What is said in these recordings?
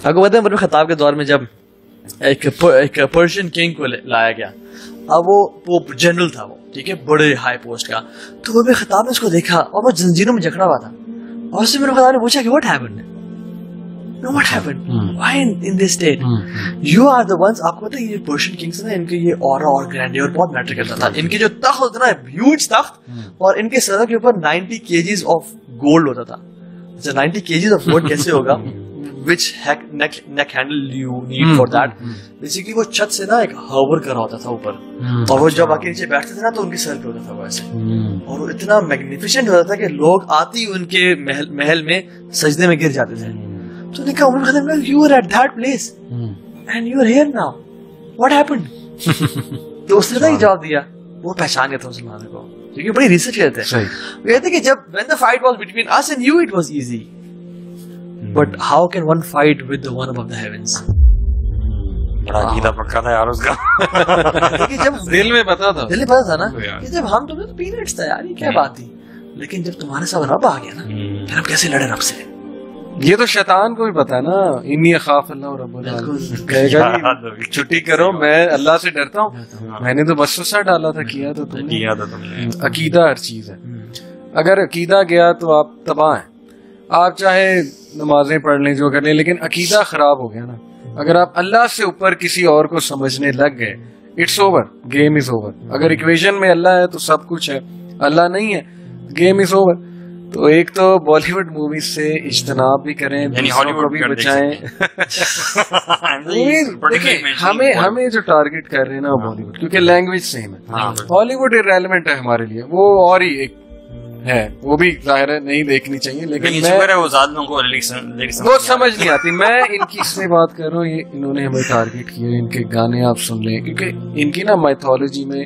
आपको पता है उमर खत्ताब के दौर में जब एक पर्शियन किंग को लाया गया, अब वो जनरल था, वो ठीक है, बड़े हाई पोस्ट का, तो उमर खत्ताब ने उसको देखा और वो जंजीरों में जकड़ा हुआ था, और उससे उमर खत्ताब ने पूछा कि what happened, what happened? Why in this state? You are the ones. आपको पता है ये पर्शियन किंग्स ना, इनके ये ऑरा और ग्रैंडियर बहुत मैटर करता था। इनके जो तख्त होता ना, ह्यूज तख्त, और इनके सर के ऊपर 90 kgs ऑफ गोल्ड होता था। अच्छा 90 kgs ऑफ गोल्ड कैसे होगा? Which neck handle you need for that? Basically वो छत से ना एक हवर कर रहा होता था ऊपर, और वो जब आके नीचे बैठते थे ना तो उनके सर पे होता था वैसे, और वो इतना मैग्निफिसेंट होता था कि लोग आते ही उनके महल में सजदे में गिर जाते थे। तो ने कहा Umar Khattab, you were at that place and you are here now, what happened? तो उसने ना जवाब दिया, वो पहचान गया था मुसलमानों को, क्योंकि बड़ी रिसर्च करते हैं। वो कहते कि जब when the fight was between us and you it was easy, but how can one fight with the one above the heavens? बड़ा अकीदा पक्का था यार उसका। जब दिल में पता था ना कि जब हम तुम्हें तो पीरियड्स था यार, ये क्या बात थी, लेकिन जब तुम्हारे साथ रब आ गया ना, फिर हम कैसे लड़े रब से? ये तो शैतान को भी पता है ना, इन्नी अखाफ अल्लाह रब्बुल आलमीन, कहेगा कि छुट्टी करो, मैं अल्लाह से डरता हूँ, मैंने तो वसवसा डाला था, किया तो तुमने। अकीदा हर चीज है, अगर अकीदा गया तो आप तबाह हैं। आप चाहे नमाजें पढ़ लें, जो कर लें, लेकिन अकीदा खराब हो गया ना, अगर आप अल्लाह से ऊपर किसी और को समझने लग गए, it's over, game is over. अगर इक्वेशन में अल्लाह है तो सब कुछ है, अल्लाह नहीं है, गेम इज ओवर। तो एक तो बॉलीवुड मूवीज से इज्तनाब भी करें, दूसरों को भी बचाएं। देखिए हमें जो टारगेट कर रहे हैं ना बॉलीवुड, क्योंकि लैंग्वेज सेम है, हॉलीवुड इररेलेवेंट है हमारे लिए, वो और ही एक है, वो भी जाहिर है नहीं देखनी चाहिए, लेकिन वो समझ नहीं आती। मैं इनकी इसलिए बात कर रहा हूँ, ये इन्होंने हमें टारगेट किया, इनके गाने आप सुन लें, क्योंकि इनकी ना माइथोलॉजी में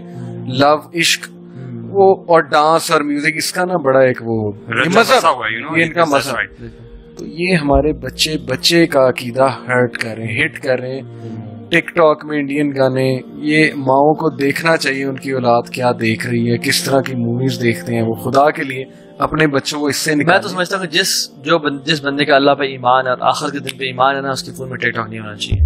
लव, इश्क, वो और डांस और म्यूजिक, इसका ना बड़ा एक वो मजहब, ये इनका मजहब। तो ये हमारे बच्चे का अकीदा हर्ट कर रहे हैं, हिट कर रहे हैं। टिकटॉक में इंडियन गाने, ये माओं को देखना चाहिए उनकी औलाद क्या देख रही है, किस तरह की मूवीज देखते हैं वो, खुदा के लिए अपने बच्चों को इससे निकाल। मैं तो समझता हूँ कि जिस बंदे का अल्लाह पे ईमान और आखिर के दिन पे ईमान है ना, उसके फोन में टिकटॉक नहीं होना चाहिए।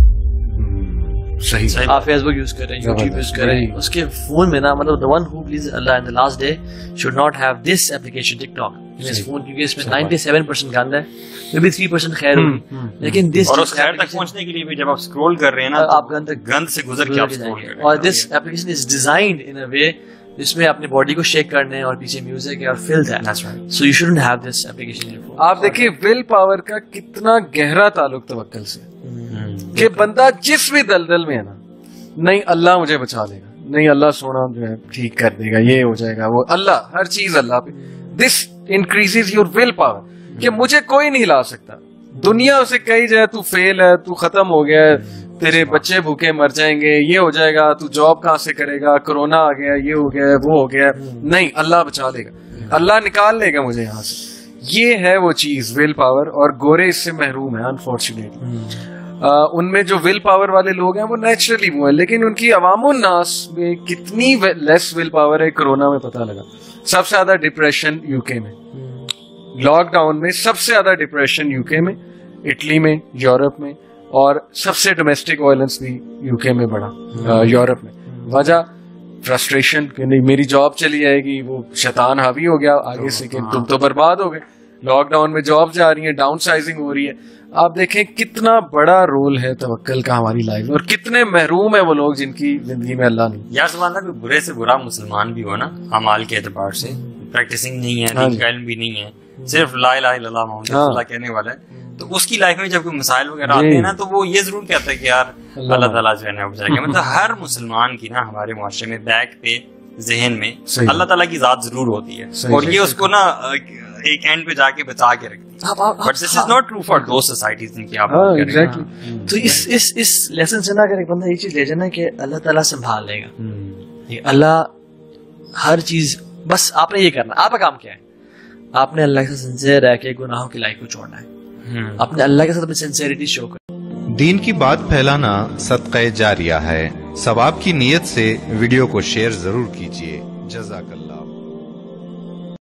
सही आप फेसबुक यूज करें, यूट्यूब यूज करें, उसके फोन में ना, मतलब the one who pleases Allah in the last day should not have this application TikTok in his phone, क्योंकि इसमें 97% गंद है, maybe 3% खैर होगी, लेकिन this और उस खैर तक पहुंचने के लिए भी जब आप स्क्रॉल कर रहे हैं ना, आप गंद से गुजर के आप स्क्रॉल कर रहे हैं। और this application is designed in a way जिसमें अपने बॉडी को शेक करने और पीछे म्यूजिक है और फिल्ड है, so you shouldn't have this application in your phone। आप देखिए विल पावर का कितना गहरा ताल्लुक तवक्कुल से, कि बंदा जिस भी दलदल में है ना, नहीं अल्लाह मुझे बचा लेगा, नहीं अल्लाह सोना जो है ठीक कर देगा, ये हो जाएगा, वो अल्लाह, हर चीज अल्लाह पे। This increases your will power, कि मुझे कोई नहीं ला सकता। दुनिया उसे कही जाए तू फेल है, तू खत्म हो गया है, तेरे बच्चे भूखे मर जाएंगे, ये हो जाएगा, तू जॉब कहाँ से करेगा, कोरोना आ गया, ये हो गया, वो हो गया, नहीं अल्लाह बचा लेगा, अल्लाह निकाल लेगा मुझे यहाँ से। ये है वो चीज, विल पावर, और गोरे इससे महरूम है अनफॉर्चुनेटली। उनमें जो विल पावर वाले लोग हैं वो नेचुरली वो है, लेकिन उनकी अवामुन नास में कितनी लेस विल पावर है, कोरोना में पता लगा। सबसे ज्यादा डिप्रेशन यूके में, लॉकडाउन में सबसे ज्यादा डिप्रेशन यूके में, इटली में, यूरोप में, और सबसे डोमेस्टिक वायलेंस भी यूके में बढ़ा, यूरोप में। वजह फ्रस्ट्रेशन, कि नहीं मेरी जॉब चली जाएगी, वो शैतान हावी हो गया आगे से कि तुम तो बर्बाद हो गए, लॉकडाउन में जॉब जा रही है, डाउन साइजिंग हो रही है। आप देखें कितना बड़ा रोल है तवक्कुल का हमारी लाइफ में, और कितने महरूम है वो लोग जिनकी जिंदगी में अल्लाह नहीं। यार सुभान अल्लाह, बुरे से बुरा मुसलमान भी हो ना, अमाल के एतबार से प्रैक्टिसिंग नहीं है, इल्म भी नहीं है, सिर्फ ला इलाहा इल्लल्लाह मुहम्मद अल्लाह कहने वाला है, तो उसकी लाइफ में जब कोई मसाइल वगैरह आते हैं ना, तो वो ये जरूर कहता है कि यार अल्लाह ताला जो है ना बचाएगा। मतलब हर मुसलमान की ना हमारे मुआशरे में बैक पे, जहन में अल्लाह ताला की जात जरूर होती है, और ये उसको ना एक एंड पे जाके बचा के रखती है। But this is not true for those societies जिनकी आप बात कर रहे हैं। तो इस लेसन से ना अगर एक बंदा ये चीज ले जाए ना कि अल्लाह ताला संभाल लेगा, अल्लाह हर चीज, बस आपने ये करना, आपका काम क्या है, आपने अल्लाह के साथ सिंसियर रह के गुनाहों की लाइफ को छोड़ना है, आपने अल्लाह के साथ अपनी सिंसियरिटी शो कर। دین کی بات پھیلانا صدقہ جاریہ ہے. ثواب کی نیت سے ویڈیو کو شیئر ضرور کیجیے. جزاک اللہ.